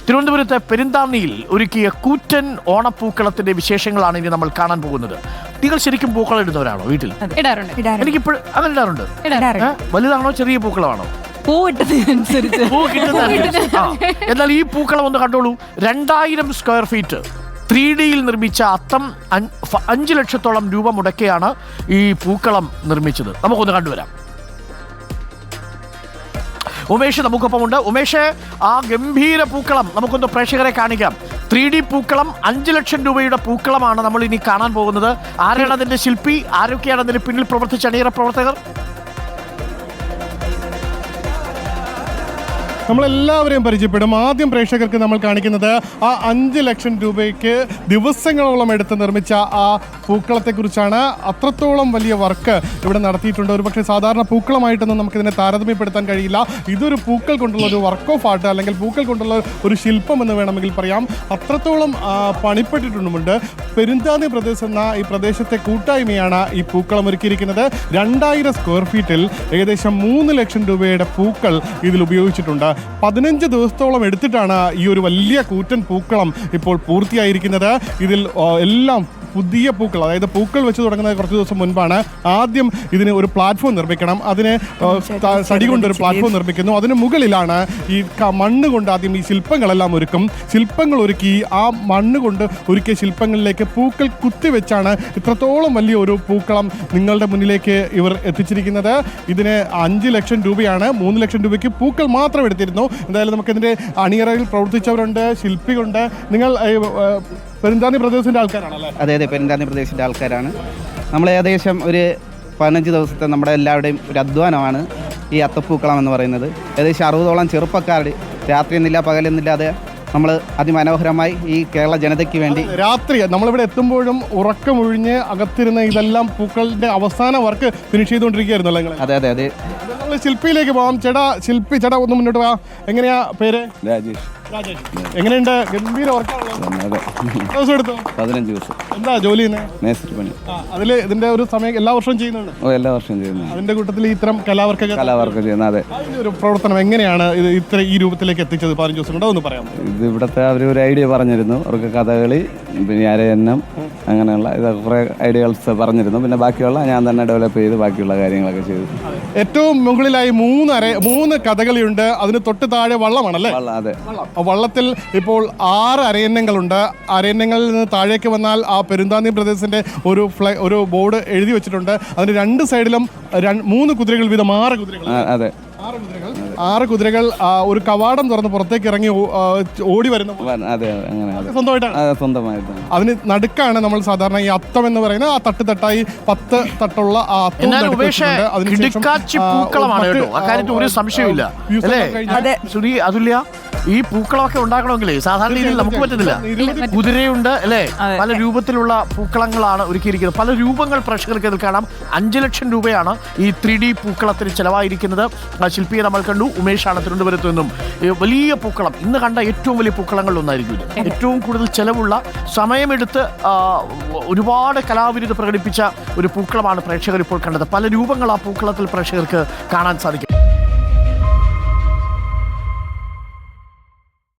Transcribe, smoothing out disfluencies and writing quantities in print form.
തിരുവനന്തപുരത്തെ പെരുന്താന്നിയിൽ ഒരുക്കിയ കൂറ്റൻ ഓണപ്പൂക്കളത്തിന്റെ വിശേഷങ്ങളാണ് ഇനി നമ്മൾ കാണാൻ പോകുന്നത്. നിങ്ങൾ ശരിക്കും പൂക്കളം ഇടുന്നവരാണോ വീട്ടിൽ? എനിക്കിപ്പോൾ അങ്ങനെ ഇടാറുണ്ട്. വലുതാണോ ചെറിയ പൂക്കളമാണോ? പൂ കിട്ടുന്നതനുസരിച്ച്. എന്നാൽ ഈ പൂക്കളം ഒന്ന് കണ്ടോളൂ. 2000 സ്ക്വയർ ഫീറ്റ് 3Dയിൽ നിർമ്മിച്ച അത്തം 5 ലക്ഷത്തോളം രൂപ മുടക്കിയാണ് ഈ പൂക്കളം നിർമ്മിച്ചത്. നമുക്കൊന്ന് കണ്ടുവരാം. ഉമേഷ് നമുക്കൊപ്പമുണ്ട്. ഉമേഷ്, ആ ഗംഭീര പൂക്കളം നമുക്കൊന്ന് പ്രേക്ഷകരെ കാണിക്കാം. 3D പൂക്കളം, 5 ലക്ഷം രൂപയുടെ പൂക്കളമാണ് നമ്മൾ ഇനി കാണാൻ പോകുന്നത്. ആരാണ് അതിന്റെ ശില്പി? ആരൊക്കെയാണ് അതിന് പിന്നിൽ പ്രവർത്തിച്ച അണിയറ പ്രവർത്തകർ? നമ്മളെല്ലാവരെയും പരിചയപ്പെടും. ആദ്യം പ്രേക്ഷകർക്ക് നമ്മൾ കാണിക്കുന്നത് ആ 5 ലക്ഷം രൂപയ്ക്ക് ദിവസങ്ങളോളം എടുത്ത് നിർമ്മിച്ച ആ പൂക്കളത്തെക്കുറിച്ചാണ്. അത്രത്തോളം വലിയ വർക്ക് ഇവിടെ നടത്തിയിട്ടുണ്ട്. ഒരു പക്ഷേ സാധാരണ പൂക്കളമായിട്ടൊന്നും നമുക്കിതിനെ താരതമ്യപ്പെടുത്താൻ കഴിയില്ല. ഇതൊരു പൂക്കൾ കൊണ്ടുള്ള ഒരു വർക്ക് ഓഫ് ആർട്ട്, അല്ലെങ്കിൽ പൂക്കൾ കൊണ്ടുള്ള ഒരു ശില്പം എന്ന് വേണമെങ്കിൽ പറയാം. അത്രത്തോളം പണിപ്പെട്ടിട്ടുമുണ്ട്. പെരുന്താന്നി പ്രദേശം എന്ന ഈ പ്രദേശത്തെ കൂട്ടായ്മയാണ് ഈ പൂക്കളം ഒരുക്കിയിരിക്കുന്നത്. 2000 സ്ക്വയർ ഫീറ്റിൽ ഏകദേശം 3 ലക്ഷം രൂപയുടെ പൂക്കൾ ഇതിൽ ഉപയോഗിച്ചിട്ടുണ്ട്. 15 ദിവസത്തോളം എടുത്തിട്ടാണ് ഈ ഒരു വലിയ കൂറ്റൻ പൂക്കളം ഇപ്പോൾ പൂർത്തിയായിരിക്കുന്നത്. ഇതിൽ എല്ലാം പുതിയ പൂക്കൾ, അതായത് പൂക്കൾ വെച്ച് തുടങ്ങുന്നത് കുറച്ച് ദിവസം മുൻപാണ്. ആദ്യം ഇതിന് ഒരു പ്ലാറ്റ്ഫോം നിർമ്മിക്കണം. അതിന് തടി കൊണ്ടൊരു പ്ലാറ്റ്ഫോം നിർമ്മിക്കുന്നു. അതിന് മുകളിലാണ് ഈ മണ്ണ് കൊണ്ട് ആദ്യം ഈ ശില്പങ്ങളെല്ലാം ഒരുക്കും. ശില്പങ്ങൾ ഒരുക്കി ആ മണ്ണ് കൊണ്ട് ഒരുക്കിയ ശില്പങ്ങളിലേക്ക് പൂക്കൾ കുത്തിവെച്ചാണ് ഇത്രത്തോളം വലിയ ഒരു പൂക്കളം നിങ്ങളുടെ മുന്നിലേക്ക് ഇവർ എത്തിച്ചിരിക്കുന്നത്. ഇതിന് 5 ലക്ഷം രൂപയാണ്. 3 ലക്ഷം രൂപയ്ക്ക് പൂക്കൾ മാത്രം എടുത്തിരുന്നു. എന്തായാലും നമുക്കിതിൻ്റെ അണിയറയിൽ പ്രവർത്തിച്ചവരുണ്ട്, ശില്പിയുണ്ട്. നിങ്ങൾ പെരുന്താന്നി പ്രദേശത്തിൻ്റെ ആൾക്കാരാണല്ലേ? അതെ, പെരുന്താന്നി പ്രദേശത്തിൻ്റെ ആൾക്കാരാണ്. നമ്മൾ ഏകദേശം ഒരു 15 ദിവസത്തെ നമ്മുടെ എല്ലാവരുടെയും ഒരു അധ്വാനമാണ് ഈ അത്തപ്പൂക്കളം എന്ന് പറയുന്നത്. ഏകദേശം 60ഓളം ചെറുപ്പക്കാർ രാത്രി എന്നില്ല പകലെന്നില്ലാതെ നമ്മൾ അതിമനോഹരമായി ഈ കേരള ജനതയ്ക്ക് വേണ്ടി രാത്രി നമ്മളിവിടെ എത്തുമ്പോഴും ഉറക്കമൊഴിഞ്ഞ് അകത്തിരുന്ന ഇതെല്ലാം പൂക്കളുടെ അവസാന വർക്ക് ഫിനിഷ് ചെയ്തുകൊണ്ടിരിക്കുകയായിരുന്നല്ലോ നിങ്ങൾ? അതെ അതെ അതെ. നമ്മൾ ശില്പിയിലേക്ക് പോകാം. ശില്പി ചേട്ടാ ഒന്ന് മുന്നോട്ട് പോകാം. എങ്ങനെയാ പേര്? രാജേഷ്. എങ്ങനെയുണ്ട്? ഗംഭീര വർക്കാണല്ലോ. ദിവസം എടുത്തു? 15 ദിവസം. എന്താ ജോലി ചെയ്യുന്നത്? മേസ്ത്രി പണി. അതിൽ ഇതിന്റെ ഒരു സമയം എല്ലാ വർഷവും ചെയ്യുന്നുണ്ട്? എല്ലാ വർഷവും ചെയ്യുന്നു. അതിന്റെ കൂട്ടത്തിൽ ഇത്തരം കലാവർക്ക് ചെയ്യുന്നത്. അതെ. ഒരു പ്രവർത്തനം എങ്ങനെയാണ് ഇത് ഇത്ര ഈ രൂപത്തിലേക്ക് എത്തിച്ചത്? 15 ദിവസം കൊണ്ട് ഒന്ന് പറയാം. ഇത് ഇവിടുത്തെ അവർ ഒരു ഐഡിയ പറഞ്ഞിരുന്നു. അവർക്ക് കഥകളി, പിന്നെ അരയന്നം, അങ്ങനെയുള്ള ഇതൊക്കെ കുറേ ഐഡിയകൾസ് പറഞ്ഞിരുന്നു. പിന്നെ ബാക്കിയുള്ള ഞാൻ തന്നെ ഡെവലപ്പ് ചെയ്ത് ബാക്കിയുള്ള കാര്യങ്ങളൊക്കെ ചെയ്തു. ഏറ്റവും മുകളിലായി 3 കഥകളിയുണ്ട്. അതിന് തൊട്ട് താഴെ വള്ളമാണല്ലേ? അതെ. വള്ളത്തിൽ ഇപ്പോൾ 6 അരയന്നങ്ങളുണ്ട്. അരയന്നങ്ങളിൽ നിന്ന് താഴേക്ക് വന്നാൽ ആ പെരുന്താന്നി പ്രദേശത്തിന്റെ ഒരു ബോർഡ് എഴുതി വെച്ചിട്ടുണ്ട്. അതിന് 2 സൈഡിലും 3 കുതിരകൾ വീതം 6 കുതിരകൾ. അതെ, 6 കുതിരകൾ ഒരു കവാടം തുറന്ന് പുറത്തേക്ക് ഇറങ്ങി ഓടി വരുന്നു. സ്വന്തമായിട്ട് അതിന് നടുക്കാണ് നമ്മൾ സാധാരണ ഈ അത്തം എന്ന് പറയുന്നത്. ആ തട്ടായി 10 തട്ടുള്ള ആ അത്തം. ഒരു സംശയമില്ല. ഈ പൂക്കളമൊക്കെ ഉണ്ടാക്കണമെങ്കിലേ സാധാരണ രീതിയിൽ നമുക്ക് പറ്റുന്നില്ല. കുതിരയുണ്ട് അല്ലേ? പല രൂപത്തിലുള്ള പൂക്കളങ്ങളാണ് ഒരുക്കിയിരിക്കുന്നത്. പല രൂപങ്ങൾ പ്രേക്ഷകർക്ക് ഇതിൽ കാണാം. 5 ലക്ഷം രൂപയാണ് ഈ 3D പൂക്കളത്തിന് ചെലവായിരിക്കുന്നത്. ശില്പിയെ നമ്മൾ കണ്ടു. ഉമേഷാണ് തിരുവനന്തപുരത്ത് നിന്നും. വലിയ പൂക്കളം, ഇന്ന് കണ്ട ഏറ്റവും വലിയ പൂക്കളങ്ങളിൽ ഒന്നായിരിക്കും ഇത്. ഏറ്റവും കൂടുതൽ ചെലവുള്ള, സമയമെടുത്ത് ഒരുപാട് കലാവിരുദ്ധ പ്രകടിപ്പിച്ച ഒരു പൂക്കളമാണ് പ്രേക്ഷകർ ഇപ്പോൾ കണ്ടത്. പല രൂപങ്ങൾ ആ പൂക്കളത്തിൽ പ്രേക്ഷകർക്ക് കാണാൻ സാധിക്കും.